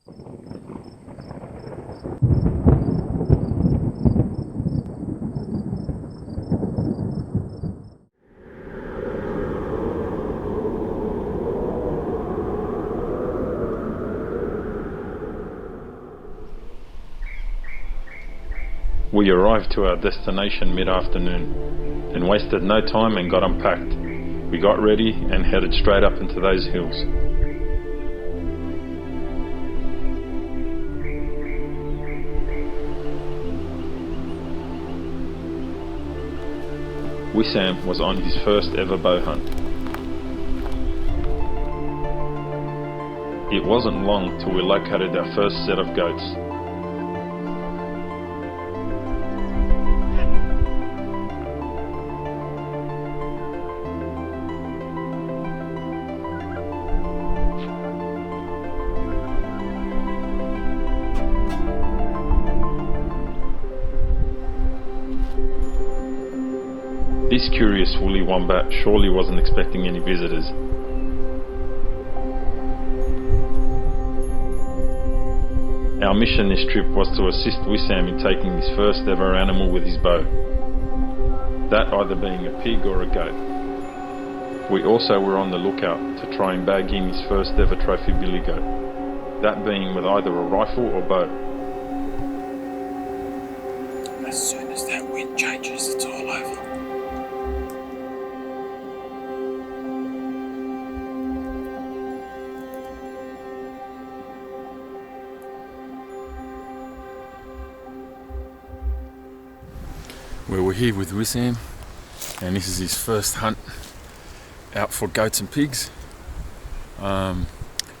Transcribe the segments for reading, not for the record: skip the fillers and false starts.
We arrived to our destination mid-afternoon, and wasted no time and got unpacked. We got ready and headed straight up into those hills. Wissam was on his first ever bow hunt. It wasn't long till we located our first set of goats. This curious woolly wombat surely wasn't expecting any visitors. Our mission this trip was to assist Wissam in taking his first ever animal with his bow, that either being a pig or a goat. We also were on the lookout to try and bag him his first ever trophy billy goat, that being with either a rifle or bow. As soon as that wind changes, it's all over. Well, we're here with Wissam, and this is his first hunt out for goats and pigs.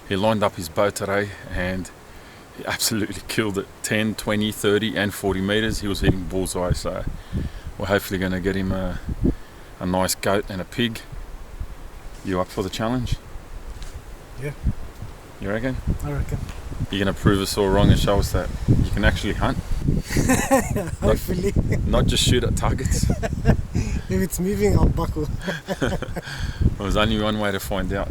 He lined up his bow today and he absolutely killed it. 10, 20, 30 and 40 metres. He was hitting bullseye, so we're hopefully going to get him a nice goat and a pig. You up for the challenge? Yeah. You reckon? I reckon. You're going to prove us all wrong and show us that you can actually hunt? Hopefully. Not just shoot at targets. If it's moving, I'll buckle. There's only one way to find out.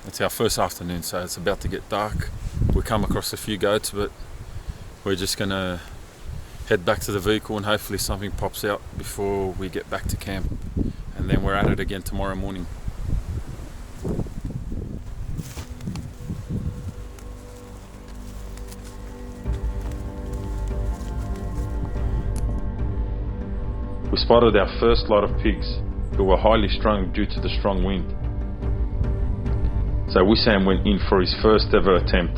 It's our first afternoon, so it's about to get dark. We come across a few goats, but we're just going to head back to the vehicle and hopefully something pops out before we get back to camp. And then we're at it again tomorrow morning. We spotted our first lot of pigs, who were highly strung due to the strong wind. So Wissam went in for his first ever attempt.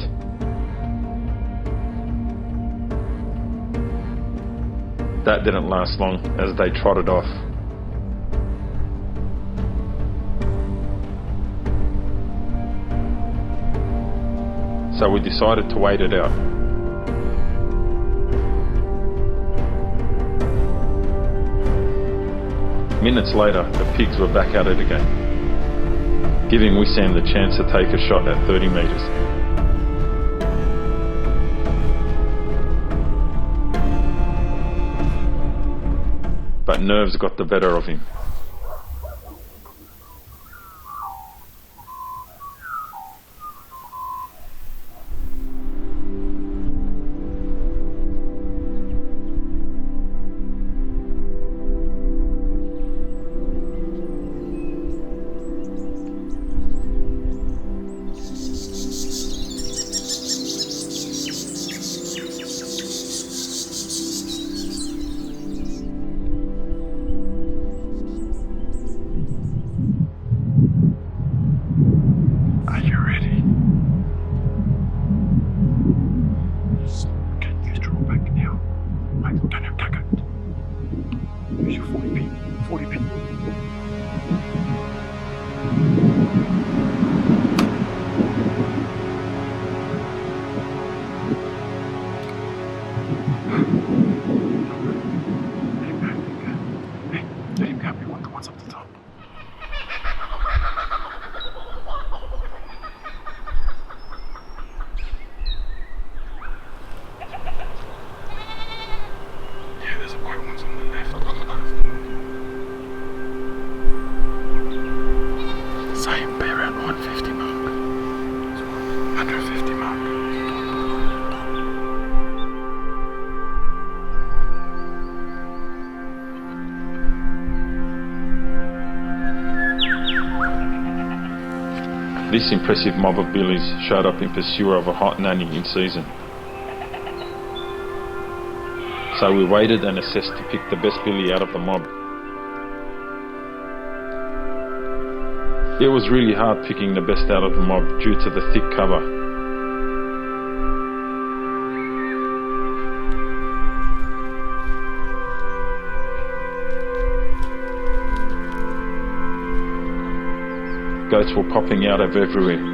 That didn't last long as they trotted off. So we decided to wait it out. Minutes later, the pigs were back at it again, giving Wissam the chance to take a shot at 30 metres. But nerves got the better of him. 150 mark. This impressive mob of billies showed up in pursuit of a hot nanny in season. So we waited and assessed to pick the best billy out of the mob. It was really hard picking the best out of the mob due to the thick cover. Goats were popping out of everywhere.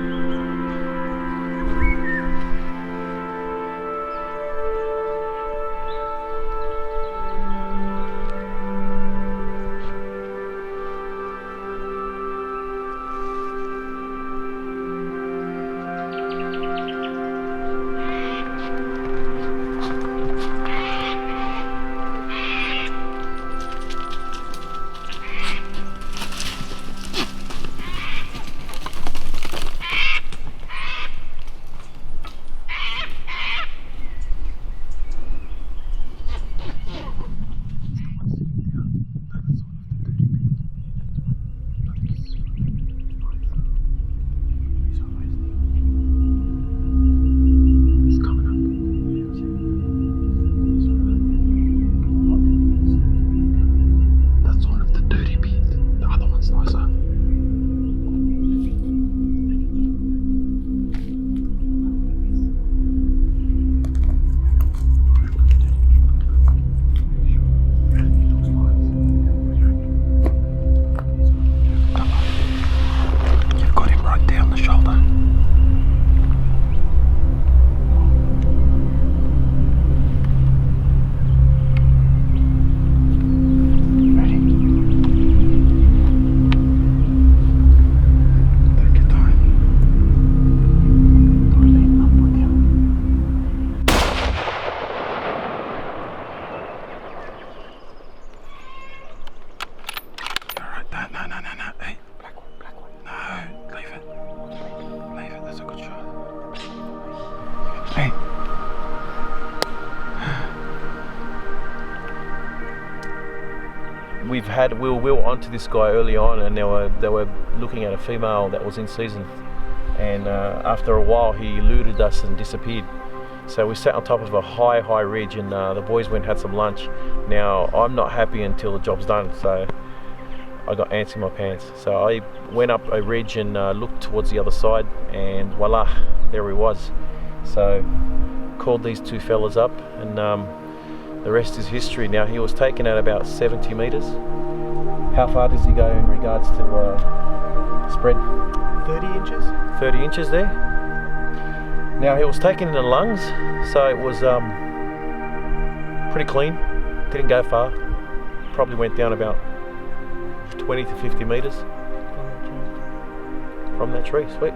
We were onto this guy early on, and they were looking at a female that was in season, and after a while he eluded us and disappeared. So we sat on top of a high ridge, and the boys went and had some lunch. Now I'm not happy until the job's done, so I got ants in my pants. So I went up a ridge and looked towards the other side, and voila, there he was. So called these two fellas up, and the rest is history. Now he was taken at about 70 meters. How far does he go in regards to spread? 30 inches? 30 inches there. Now he was taken in the lungs, so it was pretty clean. Didn't go far. Probably went down about 20 to 50 meters from that tree. Sweet.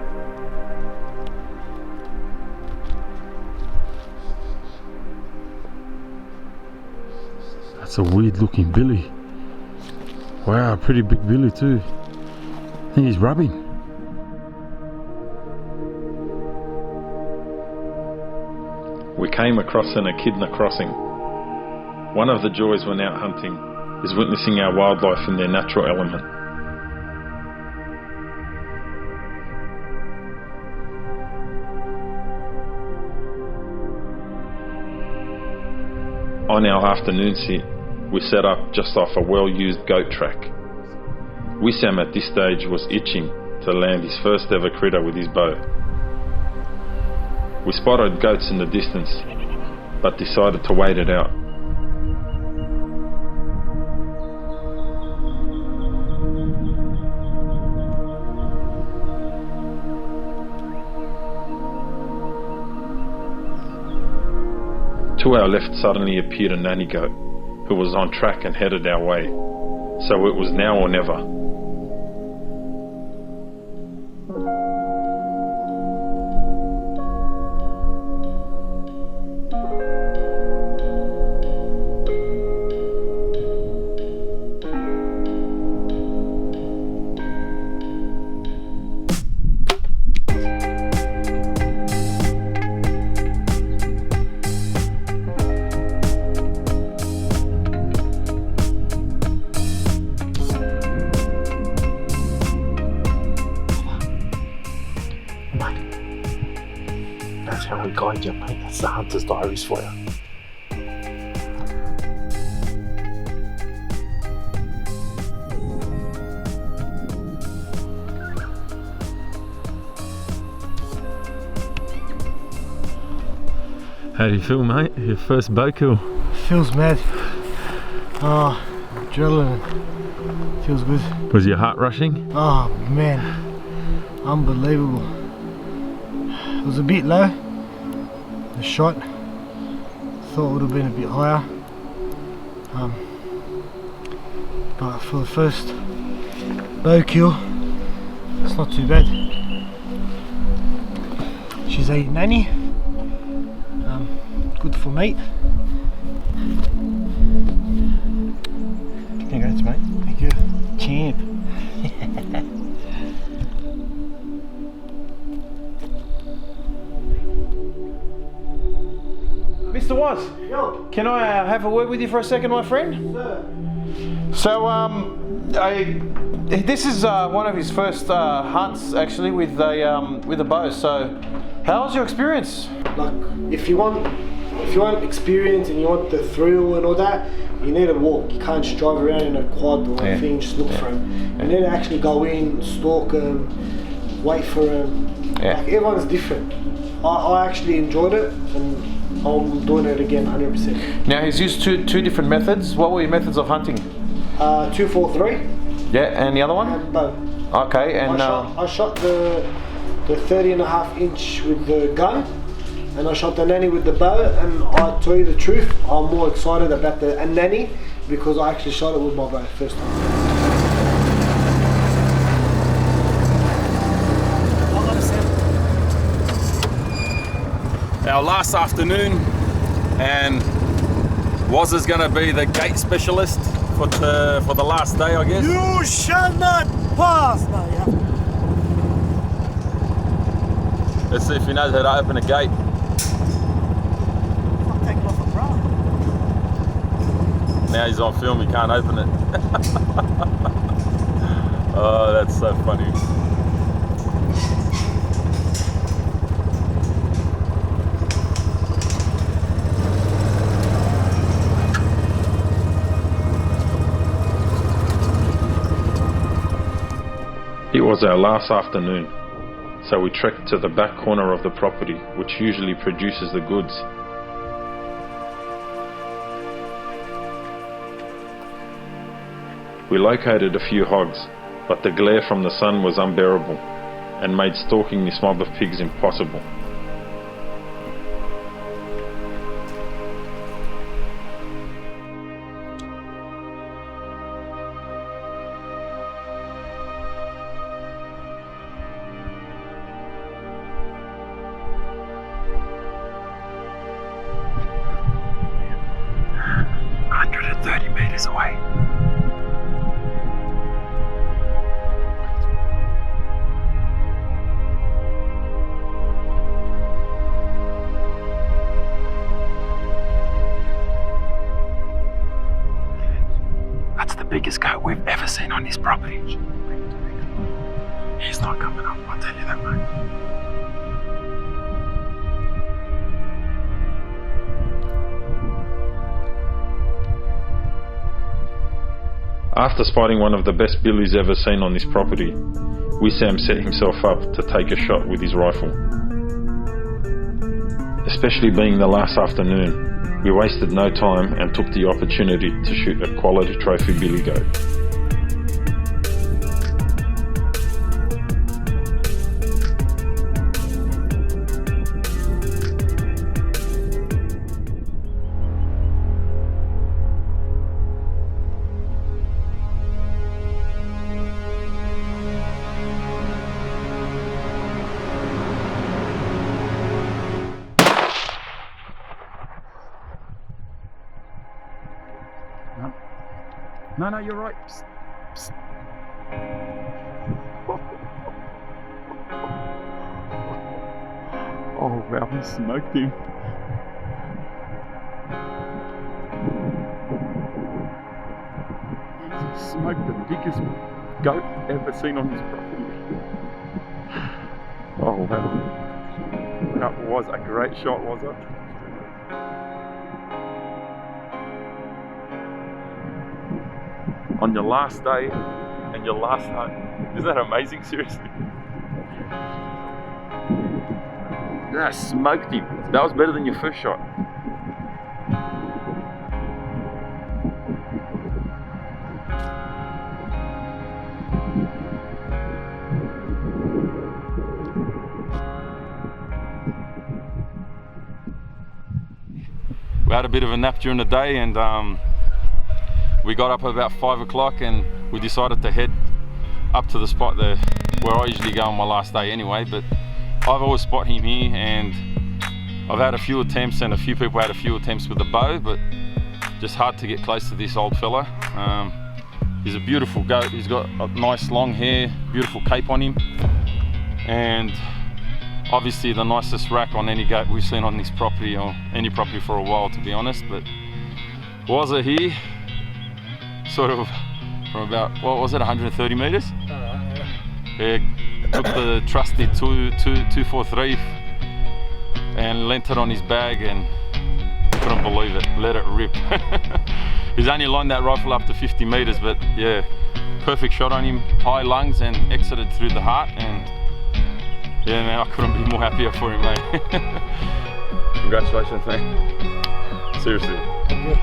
That's a weird looking billy. Wow, pretty big billy too. I think he's rubbing. We came across an echidna crossing. One of the joys when out hunting is witnessing our wildlife in their natural element. On our afternoon sit, we set up just off a well-used goat track. Wissam at this stage was itching to land his first ever critter with his bow. We spotted goats in the distance, but decided to wait it out. To our left suddenly appeared a nanny goat, who was on track and headed our way, so it was now or never. Mate, that's how we guide you, mate. That's the Hunter's Diaries for you. How do you feel, mate? Your first bow kill? Feels mad. Oh, adrenaline. Feels good. Was your heart rushing? Oh man, unbelievable. It was a bit low, the shot. Thought it would have been a bit higher. But for the first bow kill, it's not too bad. She's a nanny. Good for meat. Congrats, mate. Thank you. Champ. Mr. Was, Yo. can I have a word with you for a second, my friend? Sir. So, this is one of his first hunts actually with a bow. So, how's your experience? Like, if you want experience and you want the thrill and all that, you need to walk. You can't just drive around in a quad or a thing, just look for them. You need to actually go in, stalk them, wait for them. Yeah. Like, everyone's different. I actually enjoyed it and I'm doing it again 100%. Now, he's used two different methods. What were your methods of hunting? 243 Yeah, and the other one? and bow. Okay, and I shot the 30.5 inch with the gun, and I shot the nanny with the bow, and I tell you the truth, I'm more excited about the nanny because I actually shot it with my bow first time. Our last afternoon, and Was is going to be the gate specialist for the last day, I guess. You shall not pass! No, yeah. Let's see if he knows how to open a gate. I'm taking off a bra. Now he's on film, he can't open it. Oh, that's so funny. It was our last afternoon, so we trekked to the back corner of the property, which usually produces the goods. We located a few hogs, but the glare from the sun was unbearable and made stalking this mob of pigs impossible. Away. That's the biggest goat we've ever seen on this property. He's not coming up, I'll tell you that, mate. After spotting one of the best billies ever seen on this property, Wissam set himself up to take a shot with his rifle. Especially being the last afternoon, we wasted no time and took the opportunity to shoot a quality trophy billy goat. No, you're right. Psst, psst. Oh wow, he smoked him. He smoked the biggest goat ever seen on this property. Oh wow, that was a great shot, was it? On your last day and your last hunt. Isn't that amazing, seriously? That smoked him. That was better than your first shot. We had a bit of a nap during the day, and we got up at about 5 o'clock and we decided to head up to the spot there where I usually go on my last day anyway, but I've always spotted him here, and I've had a few attempts and a few people had a few attempts with the bow, but just hard to get close to this old fella. He's a beautiful goat. He's got a nice long hair, beautiful cape on him, and obviously the nicest rack on any goat we've seen on this property, or any property for a while, to be honest. But was it here? Sort of from about, what was it, 130 meters? Yeah, took the trusty 243 and lent it on his bag, and couldn't believe it, let it rip. He's only lined that rifle up to 50 meters, but yeah, perfect shot on him, high lungs, and exited through the heart, and yeah, man, I couldn't be more happier for him, mate. Congratulations, man. Seriously,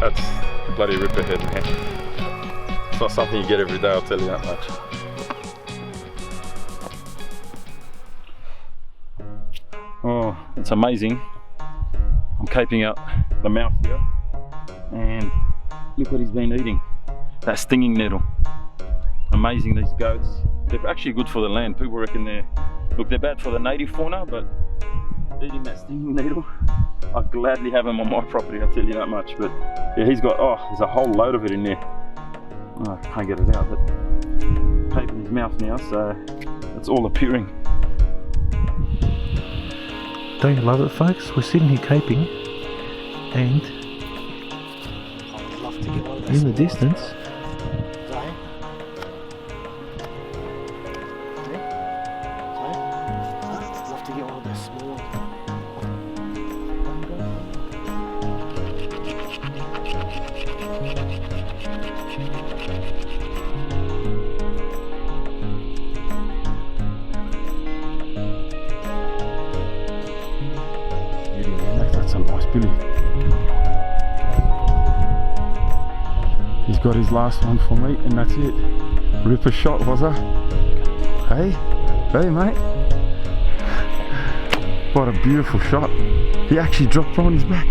that's a bloody ripper head, man. It's not something you get every day, I'll tell you that much. Oh, it's amazing. I'm caping out the mouth here, and look what he's been eating. That stinging nettle. Amazing, these goats. They're actually good for the land. People reckon they're bad for the native fauna, but eating that stinging needle, I'd gladly have him on my property, I'll tell you that much. But yeah, he's got, there's a whole load of it in there. Oh, I can't get it out, but caping his mouth now, so it's all appearing. Don't you love it, folks? We're sitting here caping, and I'd love to get one of those in the small distance, ones. I'd love to get one of those small ones. That's a nice billy. He's got his last one for me, and that's it. Ripper shot, was it? Hey, mate. What a beautiful shot. He actually dropped on his back.